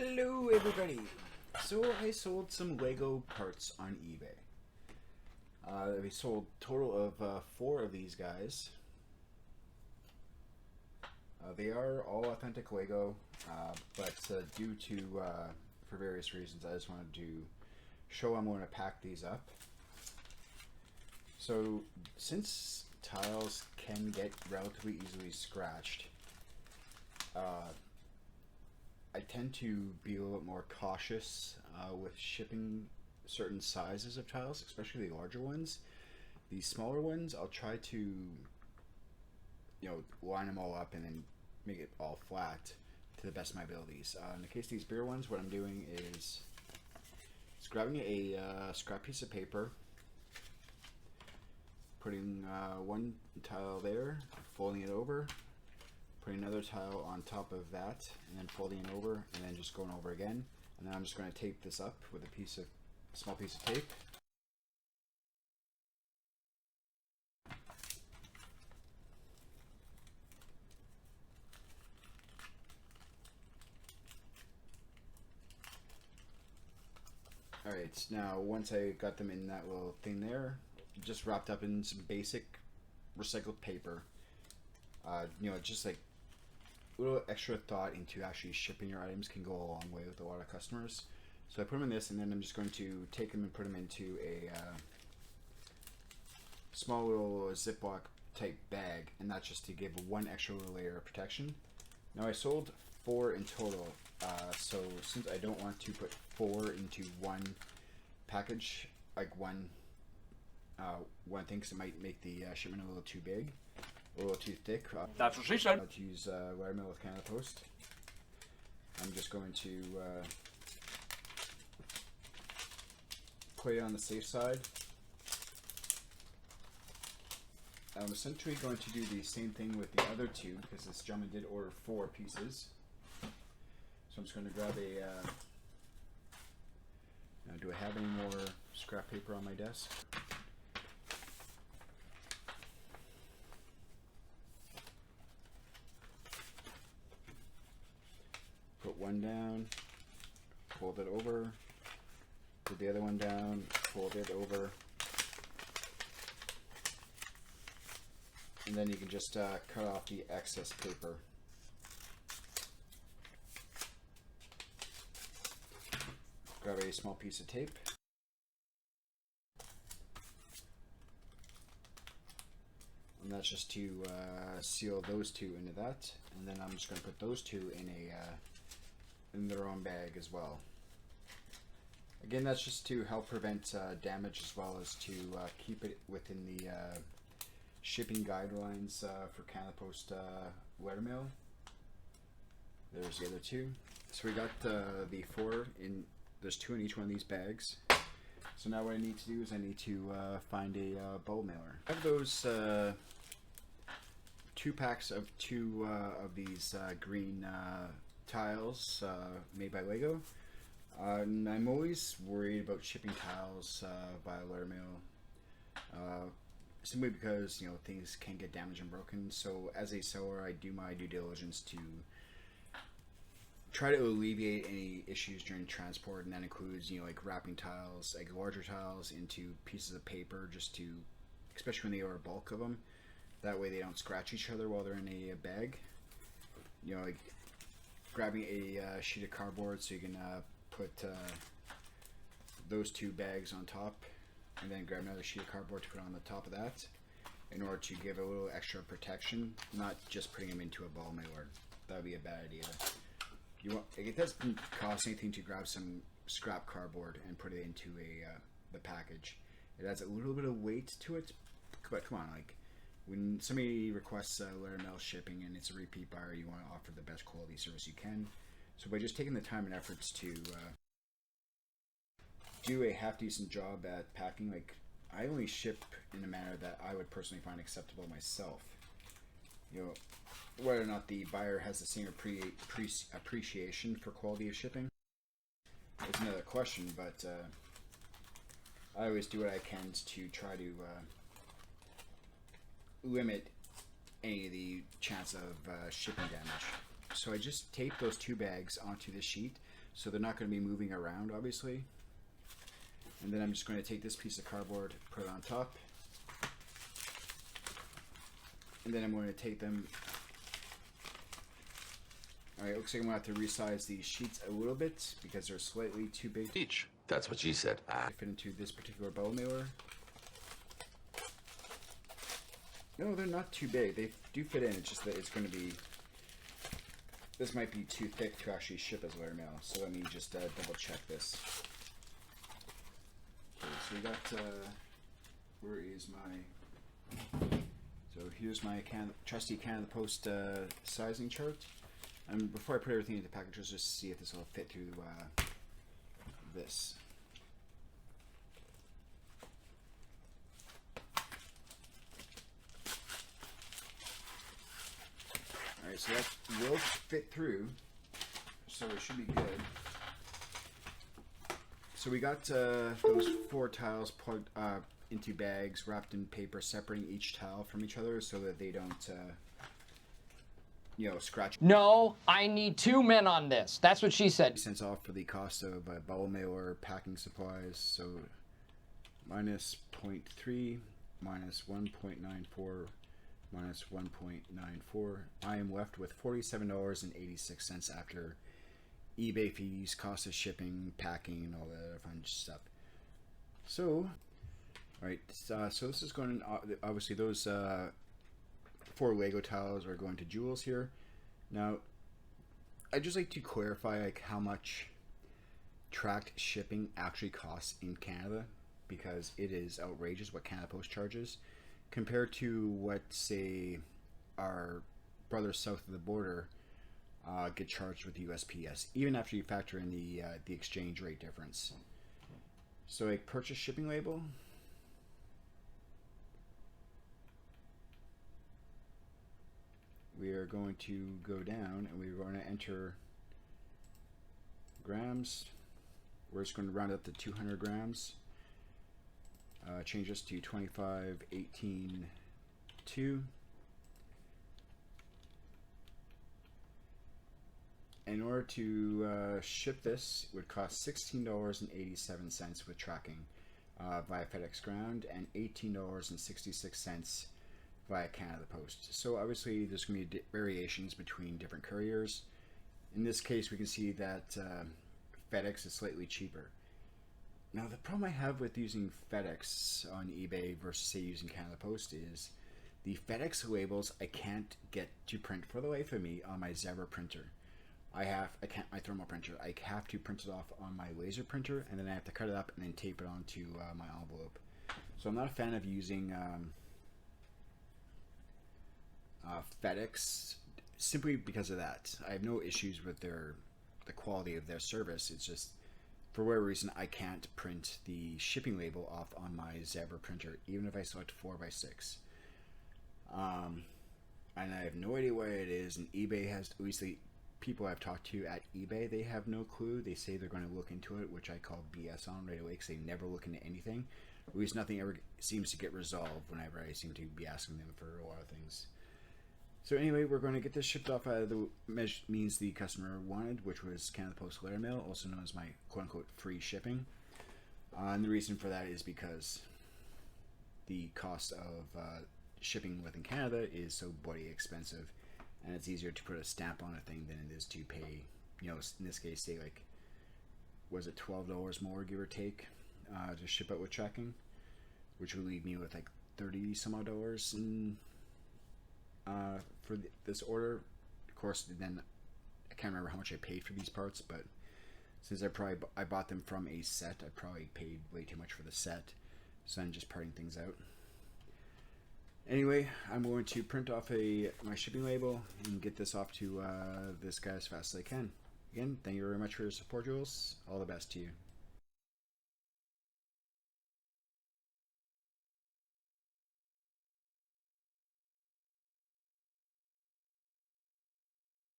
Hello everybody! So I sold some Lego parts on eBay. We sold a total of 4 of these guys. They are all authentic Lego, but due to, for various reasons, I just wanted to show I'm going to pack these up. So since tiles can get relatively easily scratched, I tend to be a little bit more cautious with shipping certain sizes of tiles, especially the larger ones. The smaller ones, I'll try to, line them all up and then make it all flat to the best of my abilities. In the case of these bigger ones, what I'm doing is grabbing a scrap piece of paper, putting one tile there, folding it over, putting another tile on top of that, and then folding it over, and then just going over again. And then I'm just going to tape this up with a small piece of tape. Alright, now once I got them in that little thing there, just wrapped up in some basic recycled paper. Just like a little extra thought into actually shipping your items can go a long way with a lot of customers. So I put them in this, and then I'm just going to take them and put them into a small little Ziploc type bag, and that's just to give one extra little layer of protection. Now I sold 4 in total, so since I don't want to put 4 into one package, like one thing, because it might make the shipment a little too big, a little too thick. That's what she said. To use lettermail with Canada Post. I'm just going to put it on the safe side. I'm essentially going to do the same thing with the other 2, because this gentleman did order 4 pieces. So I'm just going to grab a. Now, do I have any more scrap paper on my desk? Put one down, fold it over, put the other one down, fold it over, and then you can just cut off the excess paper. Grab a small piece of tape. And that's just to seal those 2 into that, and then I'm just going to put those 2 in their own bag as well. Again, that's just to help prevent damage, as well as to keep it within the shipping guidelines for Canada Post lettermail. There's the other 2. So we got the 4 in. There's 2 in each one of these bags. So now what I need to do is I need to find a bulb mailer. I have those 2 packs of 2 of these green tiles made by Lego. And I'm always worried about shipping tiles via lettermail, simply because things can get damaged and broken. So as a seller, I do my due diligence to try to alleviate any issues during transport, and that includes like wrapping tiles, like larger tiles, into pieces of paper, just to, especially when they are a bulk of them, that way they don't scratch each other while they're in a bag. Like grabbing a sheet of cardboard, so you can put those 2 bags on top, and then grab another sheet of cardboard to put on the top of that, in order to give a little extra protection, not just putting them into a ball mailer. That would be a bad idea. It doesn't cost anything to grab some scrap cardboard and put it into the package. It adds a little bit of weight to it, but come on, like when somebody requests lettermail shipping and it's a repeat buyer, you want to offer the best quality service you can. So by just taking the time and efforts to do a half decent job at packing, like I only ship in a manner that I would personally find acceptable myself. Whether or not the buyer has the same appreciation for quality of shipping is another question, but I always do what I can to try to limit any of the chance of shipping damage. So I just taped those 2 bags onto the sheet, so they're not going to be moving around, obviously. And then I'm just going to take this piece of cardboard, put it on top, and then I'm going to take them. Alright, looks like I'm going to have to resize these sheets a little bit because they're slightly too big. Each. That's what she said. To fit into this particular bubble mailer. No, they're not too big. They do fit in. It's just that it's going to be... This might be too thick to actually ship as letter mail. So let me just double check this. Okay, so we got... where is my... So here's my trusty Canada Post sizing chart. And before I put everything into packages, just to see if this will fit through this. Alright, so that will fit through, so it should be good. So we got those 4 tiles plugged into bags, wrapped in paper, separating each tile from each other so that they don't... scratch. No, I need 2 men on this. That's what she said. Cents off for the cost of bubble mailer packing supplies. So minus 0.3, minus 1.94, minus 1.94. I am left with $47.86 after eBay fees, cost of shipping, packing, and all that other fun stuff. So, right. So this is going. Obviously, those 4 Lego tiles are going to Jules here. Now, I'd just like to clarify like how much tracked shipping actually costs in Canada, because it is outrageous what Canada Post charges compared to what, say, our brothers south of the border get charged with USPS, even after you factor in the exchange rate difference. So, like, purchase shipping label. We are going to go down and we're going to enter grams. We're just going to round up to 200 grams. Change this to 25.18.2. In order to ship this, it would cost $16.87 with tracking via FedEx Ground, and $18.66 via Canada Post. So obviously there's going to be variations between different couriers. In this case, we can see that FedEx is slightly cheaper. Now, the problem I have with using FedEx on eBay versus, say, using Canada Post is the FedEx labels I can't get to print for the life of me on my Zebra printer. I can't my thermal printer. I have to print it off on my laser printer, and then I have to cut it up and then tape it onto my envelope. So I'm not a fan of using FedEx simply because of that. I have no issues with the quality of their service. It's just, for whatever reason, I can't print the shipping label off on my Zebra printer, even if I select 4x6. And I have no idea why it is, and eBay has, at least the people I've talked to at eBay, they have no clue. They say they're going to look into it, which I call BS on right away, because they never look into anything. At least nothing ever seems to get resolved whenever I seem to be asking them for a lot of things. So anyway, we're going to get this shipped off out of the means the customer wanted, which was Canada Post letter mail, also known as my quote-unquote free shipping. And the reason for that is because the cost of shipping within Canada is so bloody expensive, and it's easier to put a stamp on a thing than it is to pay, in this case, say, like, was it $12 more, give or take, to ship out with tracking, which would leave me with like 30 some odd dollars in for this order. Of course, then I can't remember how much I paid for these parts, but since I bought them from a set, I probably paid way too much for the set, so I'm just parting things out. Anyway, I'm going to print off my shipping label and get this off to this guy as fast as I can. Again, thank you very much for your support, Jules. All the best to you.